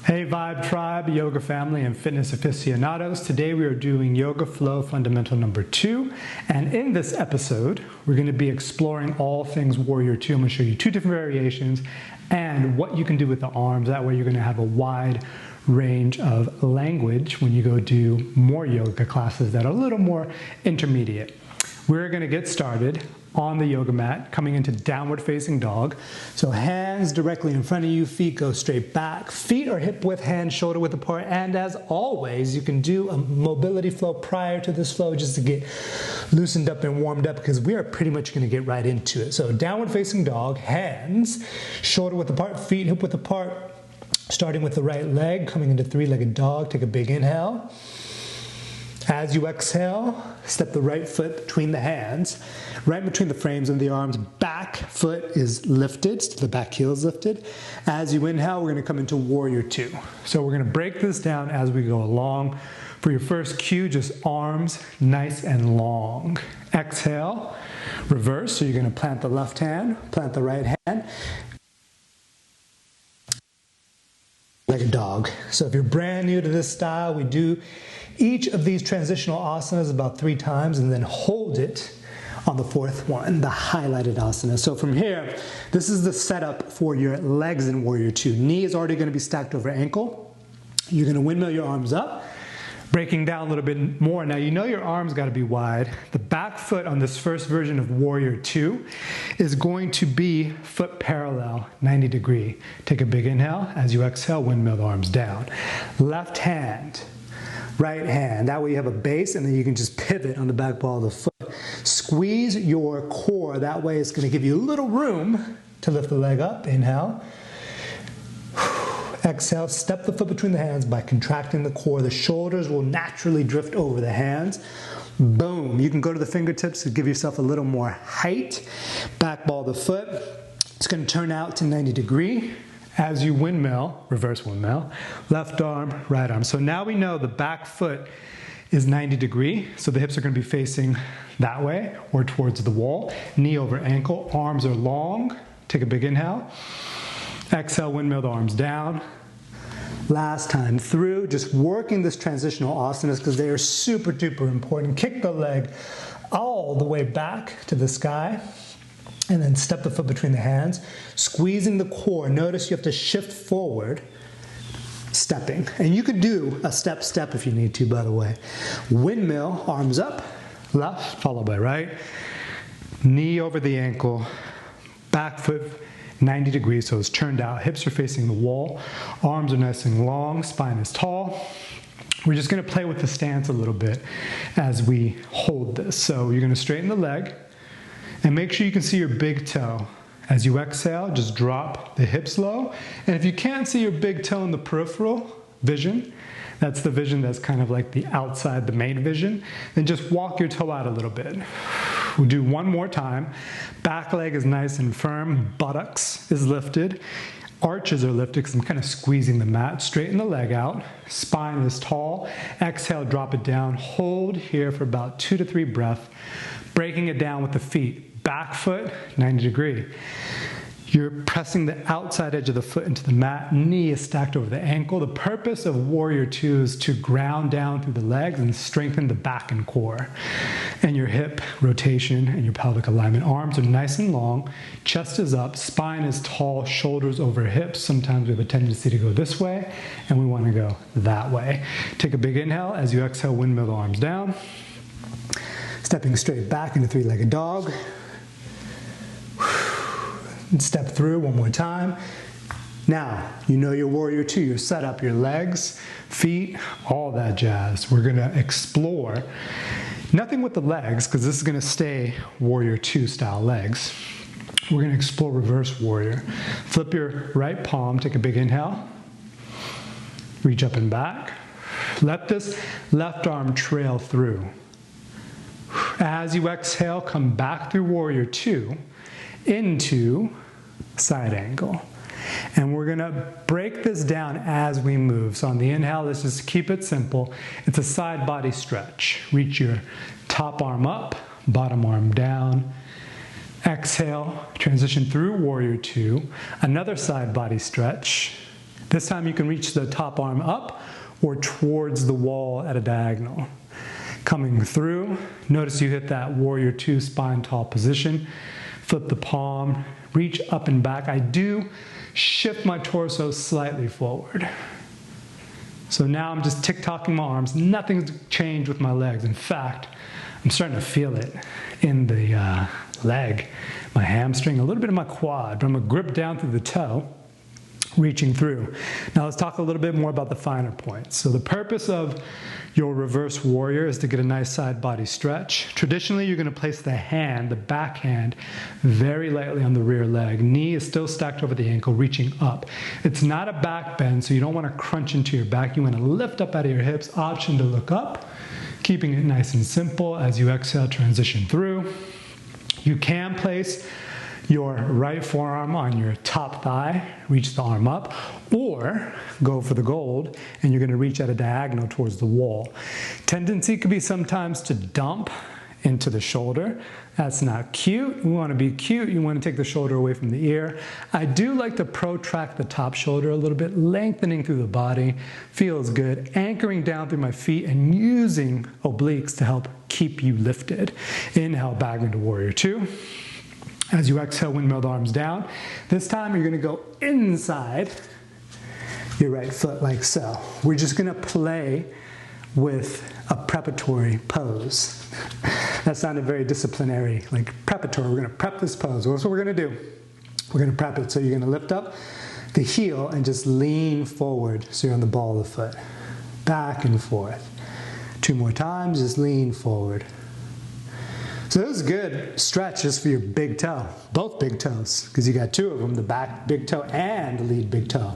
Hey Vibe Tribe, Yoga Family, and Fitness Aficionados. Today we are doing Yoga Flow Fundamental number 2. And in this episode, we're going to be exploring all things Warrior 2. I'm going to show you 2 different variations and what you can do with the arms. That way you're going to have a wide range of language when you go do more yoga classes that are a little more intermediate. We're going to get started on the yoga mat, coming into downward facing dog. So hands directly in front of you, feet go straight back. Feet are hip width, hands shoulder width apart. And as always, you can do a mobility flow prior to this flow just to get loosened up and warmed up, because we are pretty much going to get right into it. So downward facing dog, hands shoulder width apart, feet hip width apart. Starting with the right leg, coming into three-legged dog. Take a big inhale. As you exhale, step the right foot between the hands, right between the frames of the arms. Back foot is lifted, so the back heel is lifted. As you inhale, we're going to come into Warrior 2. So we're going to break this down as we go along. For your first cue, just arms nice and long. Exhale, reverse. So you're going to plant the left hand, plant the right hand. Like a dog. So if you're brand new to this style, we do each of these transitional asanas about 3 times and then hold it on the 4th one, the highlighted asana. So from here, this is the setup for your legs in Warrior 2. Knee is already going to be stacked over ankle. You're going to windmill your arms up, breaking down a little bit more. Now you know your arms got to be wide. The back foot on this first version of Warrior 2 is going to be foot parallel, 90 degree. Take a big inhale. As you exhale, windmill the arms down. Left hand, right hand. That way you have a base and then you can just pivot on the back ball of the foot. Squeeze your core. That way it's going to give you a little room to lift the leg up. Inhale. Exhale, step the foot between the hands by contracting the core. The shoulders will naturally drift over the hands. Boom. You can go to the fingertips to give yourself a little more height. Back ball of the foot. It's going to turn out to 90 degree. As you windmill, reverse windmill, left arm, right arm. So now we know the back foot is 90 degree. So the hips are going to be facing that way or towards the wall. Knee over ankle. Arms are long. Take a big inhale. Exhale, windmill the arms down. Last time through, just working this transitional asanas because they are super duper important. Kick the leg all the way back to the sky and then step the foot between the hands, squeezing the core. Notice you have to shift forward, stepping. And you could do a step if you need to, by the way. Windmill, arms up, left, followed by right. Knee over the ankle, back foot 90 degrees, so it's turned out. Hips are facing the wall. Arms are nice and long. Spine is tall. We're just going to play with the stance a little bit as we hold this. So you're going to straighten the leg and make sure you can see your big toe. As you exhale, just drop the hips low. And if you can't see your big toe in the peripheral vision, that's the vision that's kind of like the outside, the main vision, then just walk your toe out a little bit. We'll do one more time. Back leg is nice and firm. Buttocks is lifted. Arches are lifted because I'm kind of squeezing the mat. Straighten the leg out. Spine is tall. Exhale, drop it down. Hold here for about 2 to 3 breaths. Breaking it down with the feet. Back foot, 90 degree. You're pressing the outside edge of the foot into the mat. Knee is stacked over the ankle. The purpose of Warrior 2 is to ground down through the legs and strengthen the back and core. And your hip rotation and your pelvic alignment. Arms are nice and long. Chest is up. Spine is tall. Shoulders over hips. Sometimes we have a tendency to go this way, and we want to go that way. Take a big inhale. As you exhale, windmill the arms down. Stepping straight back into three-legged dog. And step through one more time. Now, you know your Warrior 2, you're set up, your legs, feet, all that jazz. We're gonna explore, nothing with the legs, because this is gonna stay Warrior 2 style legs. We're gonna explore reverse warrior. Flip your right palm, take a big inhale. Reach up and back. Let this left arm trail through. As you exhale, come back through Warrior 2. Into side angle. And we're going to break this down as we move. So on the inhale, let's just keep it simple. It's a side body stretch. Reach your top arm up, bottom arm down. Exhale, transition through Warrior 2. Another side body stretch. This time you can reach the top arm up or towards the wall at a diagonal. Coming through, notice you hit that warrior two spine tall position. Flip the palm, reach up and back. I do shift my torso slightly forward. So now I'm just tick-tocking my arms. Nothing's changed with my legs. In fact, I'm starting to feel it in the leg, my hamstring, a little bit of my quad, but I'm gonna grip down through the toe, reaching through. Now let's talk a little bit more about the finer points. So the purpose of your reverse warrior is to get a nice side body stretch. Traditionally, you're gonna place the hand, the back hand, very lightly on the rear leg. Knee is still stacked over the ankle, reaching up. It's not a back bend, so you don't wanna crunch into your back. You wanna lift up out of your hips, option to look up, keeping it nice and simple as you exhale, transition through. You can place your right forearm on your top thigh, reach the arm up, or go for the gold, and you're gonna reach at a diagonal towards the wall. Tendency could be sometimes to dump into the shoulder. That's not cute. We wanna be cute. You wanna take the shoulder away from the ear. I do like to protract the top shoulder a little bit, lengthening through the body. Feels good. Anchoring down through my feet and using obliques to help keep you lifted. Inhale, back into warrior two. As you exhale, windmill the arms down. This time you're gonna go inside your right foot like so. We're just gonna play with a preparatory pose. That sounded very disciplinary, like preparatory. We're gonna prep this pose. What's what we're gonna do? We're gonna prep it. So you're gonna lift up the heel and just lean forward so you're on the ball of the foot. Back and forth. 2 more times, just lean forward. So this is good stretch just for your big toe, both big toes, because you got 2 of them, the back big toe and the lead big toe.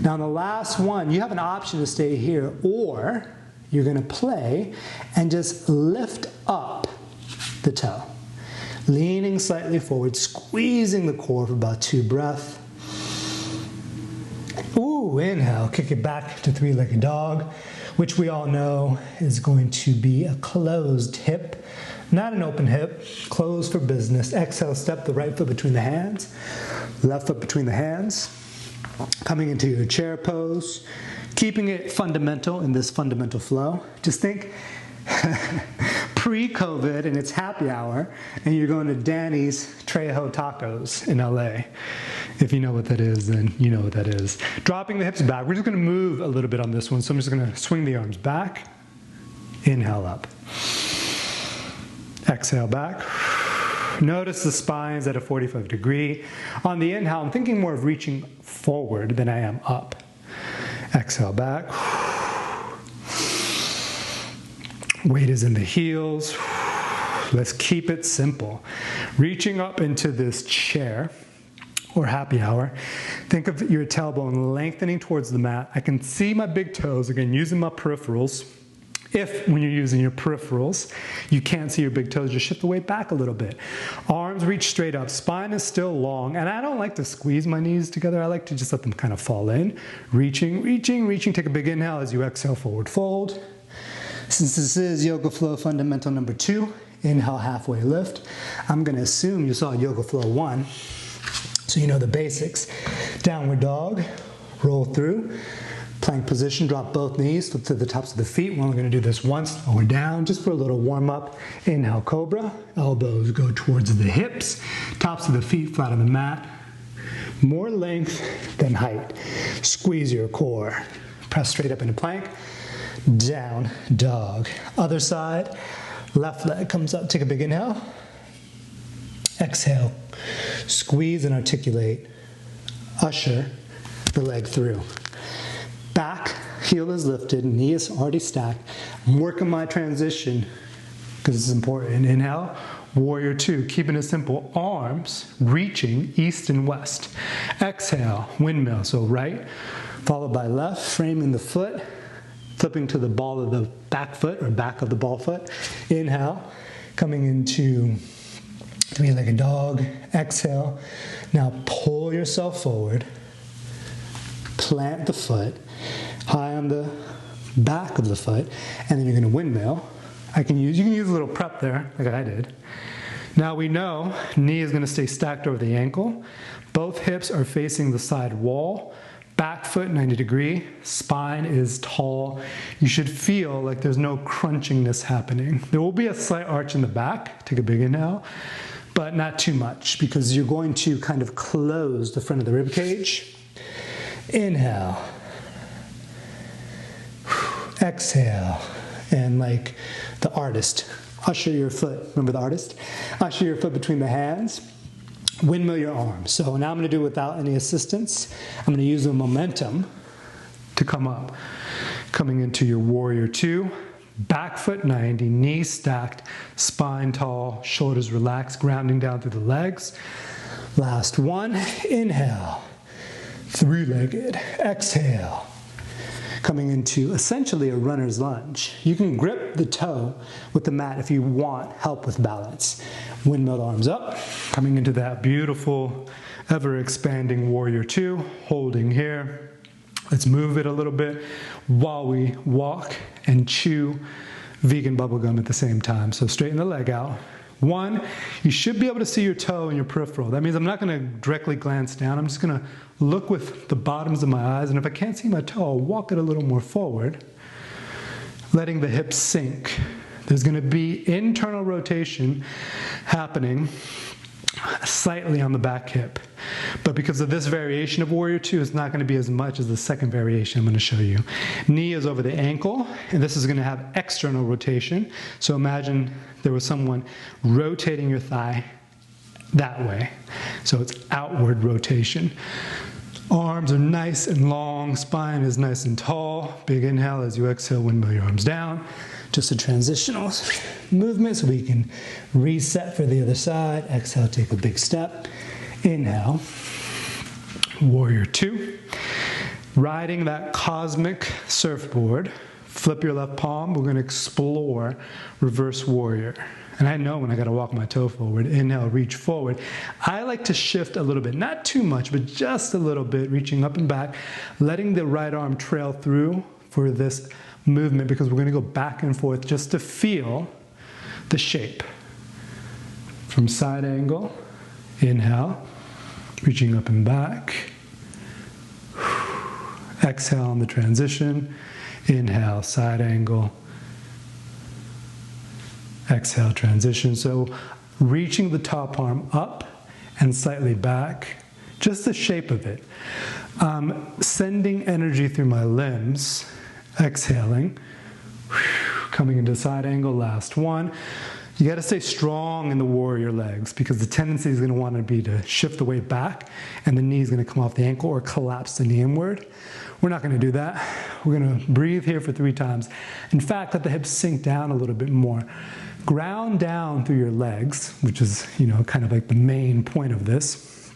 Now on the last one, you have an option to stay here, or you're gonna play and just lift up the toe. Leaning slightly forward, squeezing the core for about 2 breaths. Ooh, inhale, kick it back to three-legged dog, which we all know is going to be a closed hip. Not an open hip, closed for business. Exhale, step the right foot between the hands, left foot between the hands. Coming into your chair pose, keeping it fundamental in this fundamental flow. Just think pre-COVID and it's happy hour and you're going to Danny's Trejo Tacos in LA. If you know what that is, then you know what that is. Dropping the hips back. We're just gonna move a little bit on this one. So I'm just gonna swing the arms back. Inhale up. Exhale back. Notice the spine's at a 45 degree. On the inhale, I'm thinking more of reaching forward than I am up. Exhale back. Weight is in the heels. Let's keep it simple. Reaching up into this chair or happy hour. Think of your tailbone lengthening towards the mat. I can see my big toes, again, using my peripherals. If, when you're using your peripherals, you can't see your big toes, just shift the weight back a little bit. Arms reach straight up, spine is still long, and I don't like to squeeze my knees together. I like to just let them kind of fall in. Reaching, reaching, reaching. Take a big inhale as you exhale, forward fold. Since this is Yoga Flow Fundamental number 2, inhale, halfway lift. I'm gonna assume you saw Yoga Flow 1, so you know the basics. Downward dog, roll through. Plank position, drop both knees, flip to the tops of the feet. We're only gonna do this once, lower down, just for a little warm up. Inhale, cobra. Elbows go towards the hips. Tops of the feet flat on the mat. More length than height. Squeeze your core. Press straight up into plank. Down dog. Other side, left leg comes up, take a big inhale. Exhale, squeeze and articulate. Usher the leg through. Back, heel is lifted, knee is already stacked. I'm working my transition because it's important. Inhale, warrior 2, keeping it simple. Arms reaching east and west. Exhale, windmill, so right, followed by left, framing the foot, flipping to the ball of the back foot or back of the ball foot. Inhale, coming into three-legged dog. Exhale, now pull yourself forward. Plant the foot high on the back of the foot, and then you're gonna windmill. You can use a little prep there, like I did. Now we know knee is gonna stay stacked over the ankle. Both hips are facing the side wall. Back foot 90 degree, spine is tall. You should feel like there's no crunchingness happening. There will be a slight arch in the back. Take a big inhale, but not too much because you're going to kind of close the front of the rib cage. Inhale. Exhale. And like the artist, usher your foot. Remember the artist? Usher your foot between the hands. Windmill your arms. So now I'm going to do it without any assistance. I'm going to use the momentum to come up. Coming into your warrior two. Back foot 90, knees stacked, spine tall, shoulders relaxed, grounding down through the legs. Last one. Inhale. Three-legged. Exhale. Coming into essentially a runner's lunge. You can grip the toe with the mat if you want help with balance. Windmill arms up, coming into that beautiful, ever-expanding warrior two, holding here. Let's move it a little bit while we walk and chew vegan bubblegum at the same time. So straighten the leg out. One, you should be able to see your toe in your peripheral. That means I'm not going to directly glance down. I'm just going to look with the bottoms of my eyes, and if I can't see my toe, I'll walk it a little more forward, letting the hips sink. There's going to be internal rotation happening slightly on the back hip. But because of this variation of warrior two, it's not going to be as much as the second variation I'm going to show you. Knee is over the ankle, and this is going to have external rotation. So imagine there was someone rotating your thigh that way. So it's outward rotation. Arms are nice and long, spine is nice and tall. Big inhale as you exhale, windmill your arms down. Just a transitional movement so we can reset for the other side. Exhale, take a big step. Inhale, warrior two. Riding that cosmic surfboard, flip your left palm. We're going to explore reverse warrior. And I know when I got to walk my toe forward. Inhale, reach forward. I like to shift a little bit, not too much, but just a little bit, reaching up and back, letting the right arm trail through for this movement because we're going to go back and forth just to feel the shape. From side angle, inhale, reaching up and back. Exhale on the transition. Inhale, side angle. Exhale, transition. So reaching the top arm up and slightly back, just the shape of it. Sending energy through my limbs. Exhaling, coming into side angle, last one. You got to stay strong in the warrior legs because the tendency is going to want to be to shift the weight back and the knee is going to come off the ankle or collapse the knee inward. We're not going to do that. We're going to breathe here for 3 times. In fact, let the hips sink down a little bit more. Ground down through your legs, which is, kind of like the main point of this.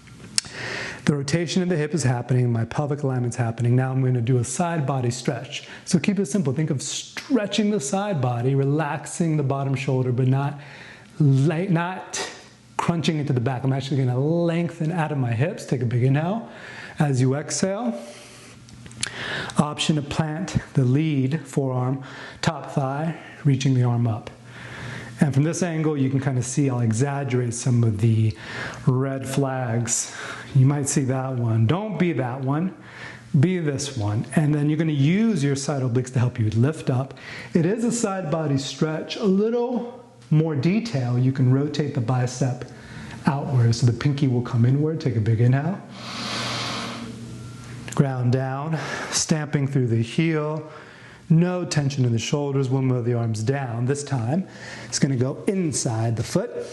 The rotation of the hip is happening, my pelvic alignment's happening. Now I'm going to do a side body stretch. So keep it simple. Think of stretching the side body, relaxing the bottom shoulder, but not crunching into the back. I'm actually going to lengthen out of my hips. Take a big inhale. As you exhale, option to plant the lead forearm, top thigh, reaching the arm up. And from this angle, you can kind of see, I'll exaggerate some of the red flags. You might see that one. Don't be that one. Be this one. And then you're going to use your side obliques to help you lift up. It is a side body stretch. A little more detail, you can rotate the bicep outward so the pinky will come inward. Take a big inhale. Ground down, stamping through the heel. No tension in the shoulders. We'll move the arms down. This time, it's going to go inside the foot.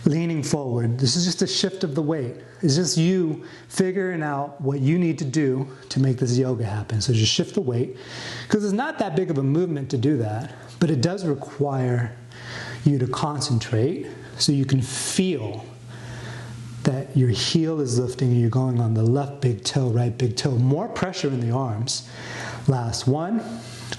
Leaning forward. This is just a shift of the weight. It's just you figuring out what you need to do to make this yoga happen. So just shift the weight. Because it's not that big of a movement to do that, but it does require you to concentrate so you can feel that your heel is lifting and you're going on the left big toe, right big toe. More pressure in the arms. Last one.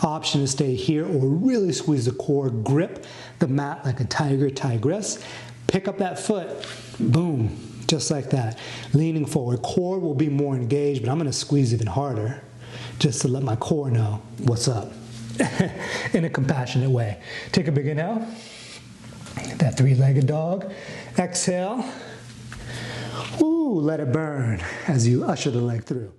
Option to stay here or really squeeze the core. Grip the mat like a tiger, tigress. Pick up that foot. Boom. Just like that. Leaning forward. Core will be more engaged, but I'm going to squeeze even harder just to let my core know what's up in a compassionate way. Take a big inhale. That 3-legged dog. Exhale. Ooh, let it burn as you usher the leg through.